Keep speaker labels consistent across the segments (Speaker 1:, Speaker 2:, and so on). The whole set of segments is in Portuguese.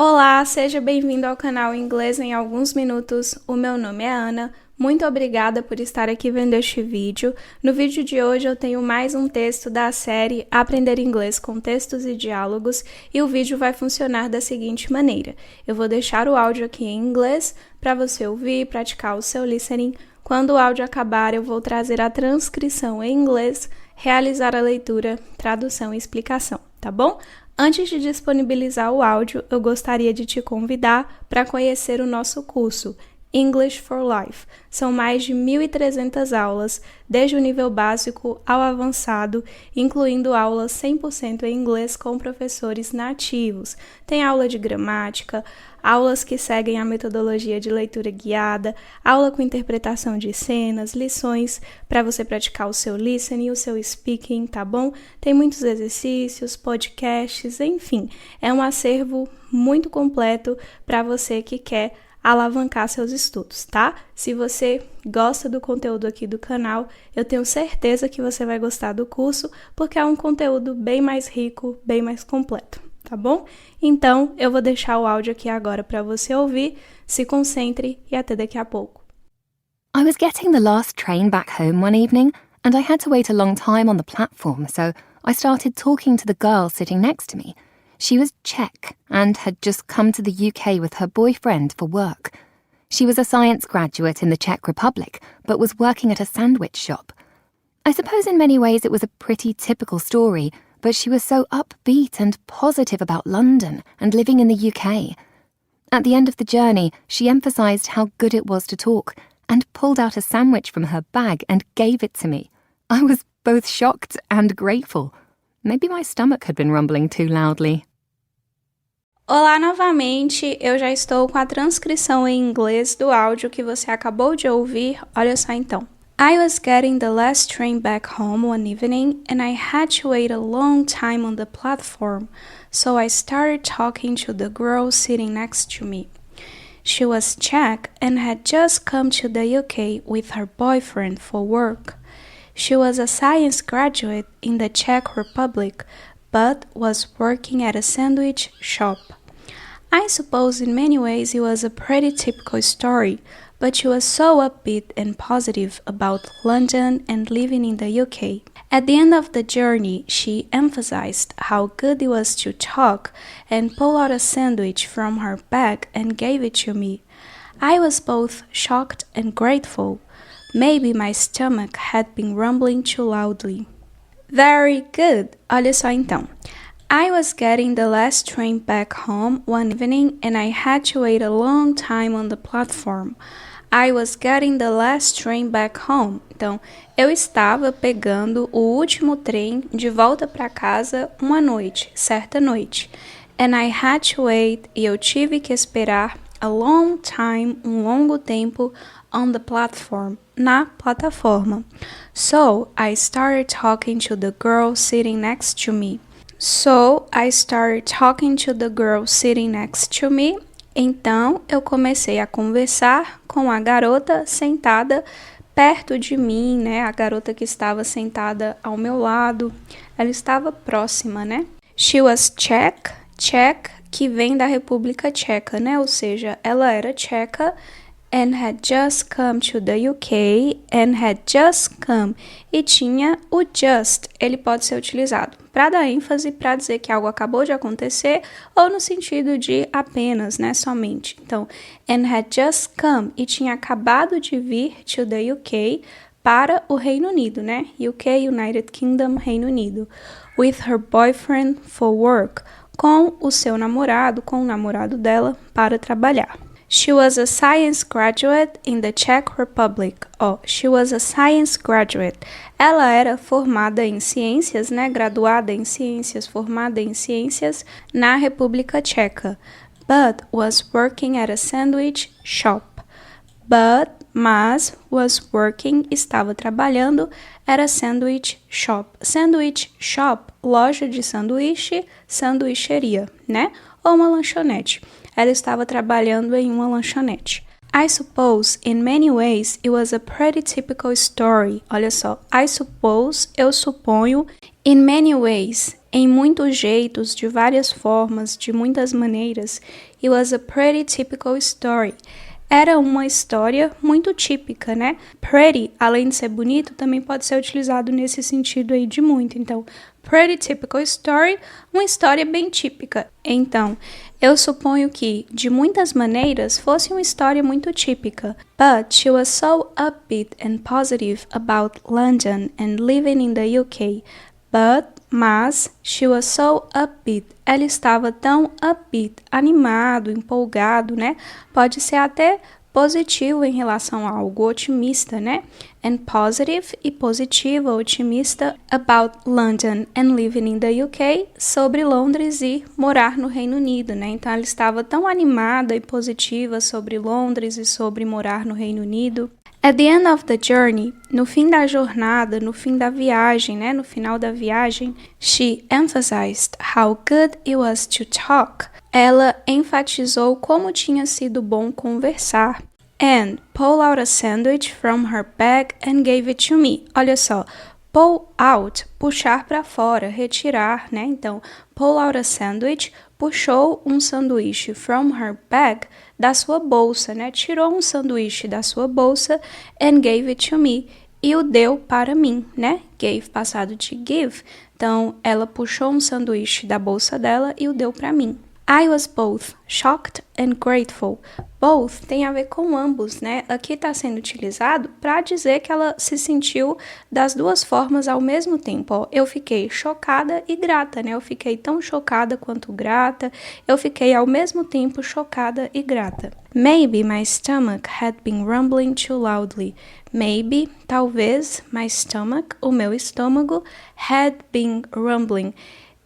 Speaker 1: Olá, seja bem-vindo ao canal Inglês em Alguns Minutos. O meu nome é Ana. Muito obrigada por estar aqui vendo este vídeo. No vídeo de hoje eu tenho mais um texto da série Aprender Inglês com Textos e Diálogos e o vídeo vai funcionar da seguinte maneira. Eu vou deixar o áudio aqui em inglês para você ouvir e praticar o seu listening. Quando o áudio acabar, eu vou trazer a transcrição em inglês, realizar a leitura, tradução e explicação, tá bom? Antes de disponibilizar o áudio, eu gostaria de te convidar para conhecer o nosso curso English for Life. São mais de 1.300 aulas, desde o nível básico ao avançado, incluindo aulas 100% em inglês com professores nativos. Tem aula de gramática, aulas que seguem a metodologia de leitura guiada, aula com interpretação de cenas, lições para você praticar o seu listening e o seu speaking, tá bom? Tem muitos exercícios, podcasts, enfim, é um acervo muito completo para você que quer alavancar seus estudos, tá? Se você gosta do conteúdo aqui do canal, eu tenho certeza que você vai gostar do curso, porque é um conteúdo bem mais rico, bem mais completo, tá bom? Então, eu vou deixar o áudio aqui agora para você ouvir, se concentre e até daqui a pouco.
Speaker 2: I was getting the last train back home one evening, and I had to wait a long time on the platform, so I started talking to the girl sitting next to me. She was Czech and had just come to the UK with her boyfriend for work. She was a science graduate in the Czech Republic, but was working at a sandwich shop. I suppose in many ways it was a pretty typical story, but she was so upbeat and positive about London and living in the UK. At the end of the journey, she emphasised how good it was to talk and pulled out a sandwich from her bag and gave it to me. I was both shocked and grateful. Maybe my stomach had been rumbling too loudly.
Speaker 1: Olá novamente, eu já estou com a transcrição em inglês do áudio que você acabou de ouvir. Olha só então. I was getting the last train back home one evening and I had to wait a long time on the platform, so I started talking to the girl sitting next to me. She was Czech and had just come to the UK with her boyfriend for work. She was a science graduate in the Czech Republic, but was working at a sandwich shop. I suppose in many ways it was a pretty typical story, but she was so upbeat and positive about London and living in the UK. At the end of the journey, she emphasized how good it was to talk and pull out a sandwich from her bag and gave it to me. I was both shocked and grateful. Maybe my stomach had been rumbling too loudly. Very good! Olha só então. I was getting the last train back home one evening and I had to wait a long time on the platform. I was getting the last train back home. Então, eu estava pegando o último trem de volta para casa uma noite, certa noite. And I had to wait, e eu tive que esperar a long time, um longo tempo, on the platform, na plataforma. So, I started talking to the girl sitting next to me. Então, eu comecei a conversar com a garota sentada perto de mim, né? A garota que estava sentada ao meu lado. Ela estava próxima, né? She was Czech, que vem da República Tcheca, né? Ou seja, ela era tcheca. And had just come to the UK, and had just come. E tinha o just, ele pode ser utilizado para dar ênfase, para dizer que algo acabou de acontecer, ou no sentido de apenas, né, somente. Então, and had just come, e tinha acabado de vir to the UK, para o Reino Unido, né? UK, United Kingdom, Reino Unido. With her boyfriend for work, com o seu namorado, com o namorado dela, para trabalhar. She was a science graduate in the Czech Republic. She was a science graduate. Ela era formada em ciências, né? Graduada em ciências, formada em ciências na República Tcheca. But was working at a sandwich shop. Mas, was working, estava trabalhando, at a sandwich shop. Sandwich shop, loja de sanduíche, sanduicheria, né? Ou uma lanchonete. Ela estava trabalhando em uma lanchonete. I suppose, in many ways, it was a pretty typical story. Olha só, I suppose, eu suponho, In many ways, em muitos jeitos, de várias formas, de muitas maneiras, it was a pretty typical story. Era uma história muito típica, né? Pretty, além de ser bonito, também pode ser utilizado nesse sentido aí de muito. Então, pretty typical story, uma história bem típica. Então, eu suponho que, de muitas maneiras, fosse uma história muito típica. But she was so upbeat and positive about London and living in the UK. Mas, she was so upbeat. Ela estava tão upbeat, animado, empolgado, né? Pode ser até positivo em relação a algo, otimista, né? And positive e positiva, otimista about London and living in the UK, sobre Londres e morar no Reino Unido, né? Então ela estava tão animada e positiva sobre Londres e sobre morar no Reino Unido. At the end of the journey, no fim da jornada, no fim da viagem, né, no final da viagem, she emphasized how good it was to talk. Ela enfatizou como tinha sido bom conversar. And pull out a sandwich from her bag and gave it to me. Olha só, pull out, puxar para fora, retirar, né? Então, pull out a sandwich, puxou um sanduíche from her bag, da sua bolsa, né? Tirou um sanduíche da sua bolsa and gave it to me. E o deu para mim, né? Gave, passado de give. Então, ela puxou um sanduíche da bolsa dela e o deu para mim. I was both shocked and grateful. Both tem a ver com ambos, né? Aqui está sendo utilizado para dizer que ela se sentiu das duas formas ao mesmo tempo. Ó, eu fiquei chocada e grata, né? Eu fiquei tão chocada quanto grata. Eu fiquei ao mesmo tempo chocada e grata. Maybe my stomach had been rumbling too loudly. Maybe, talvez, my stomach, o meu estômago, had been rumbling,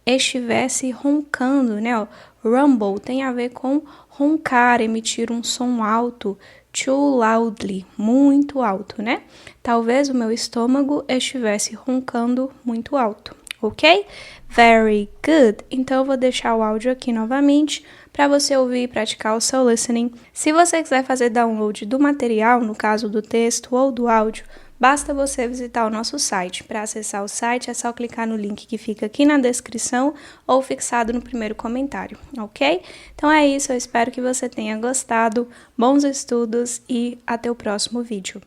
Speaker 1: estivesse roncando, né? Ó, rumble tem a ver com roncar, emitir um som alto, too loudly, muito alto, né? Talvez o meu estômago estivesse roncando muito alto, ok? Very good. Então eu vou deixar o áudio aqui novamente para você ouvir e praticar o seu listening. Se você quiser fazer download do material, no caso do texto ou do áudio, basta você visitar o nosso site. Para acessar o site é só clicar no link que fica aqui na descrição ou fixado no primeiro comentário, ok? Então é isso, eu espero que você tenha gostado. Bons estudos e até o próximo vídeo.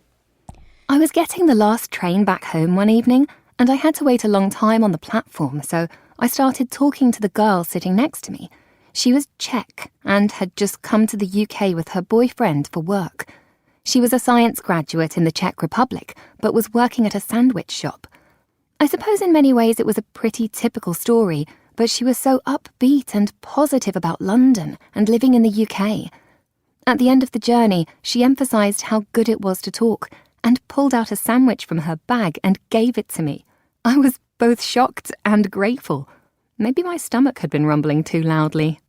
Speaker 2: I was getting the last train back home one evening and I had to wait a long time on the platform, so I started talking to the girl sitting next to me. She was Czech and had just come to the UK with her boyfriend for work. She was a science graduate in the Czech Republic, but was working at a sandwich shop. I suppose in many ways it was a pretty typical story, but she was so upbeat and positive about London and living in the UK. At the end of the journey, she emphasized how good it was to talk and pulled out a sandwich from her bag and gave it to me. I was both shocked and grateful. Maybe my stomach had been rumbling too loudly.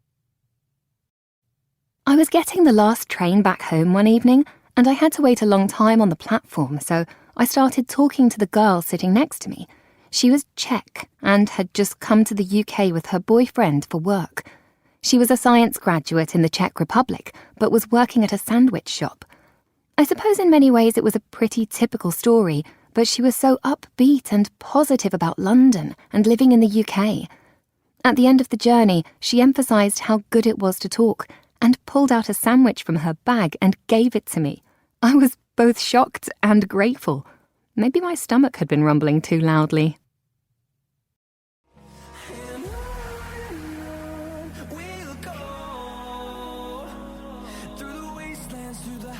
Speaker 2: I was getting the last train back home one evening and I had to wait a long time on the platform, so I started talking to the girl sitting next to me. She was Czech and had just come to the UK with her boyfriend for work. She was a science graduate in the Czech Republic, but was working at a sandwich shop. I suppose in many ways it was a pretty typical story, but she was so upbeat and positive about London and living in the UK. At the end of the journey, she emphasized how good it was to talk and pulled out a sandwich from her bag and gave it to me. I was both shocked and grateful. Maybe my stomach had been rumbling too loudly.
Speaker 3: We'll go through the wastelands, through the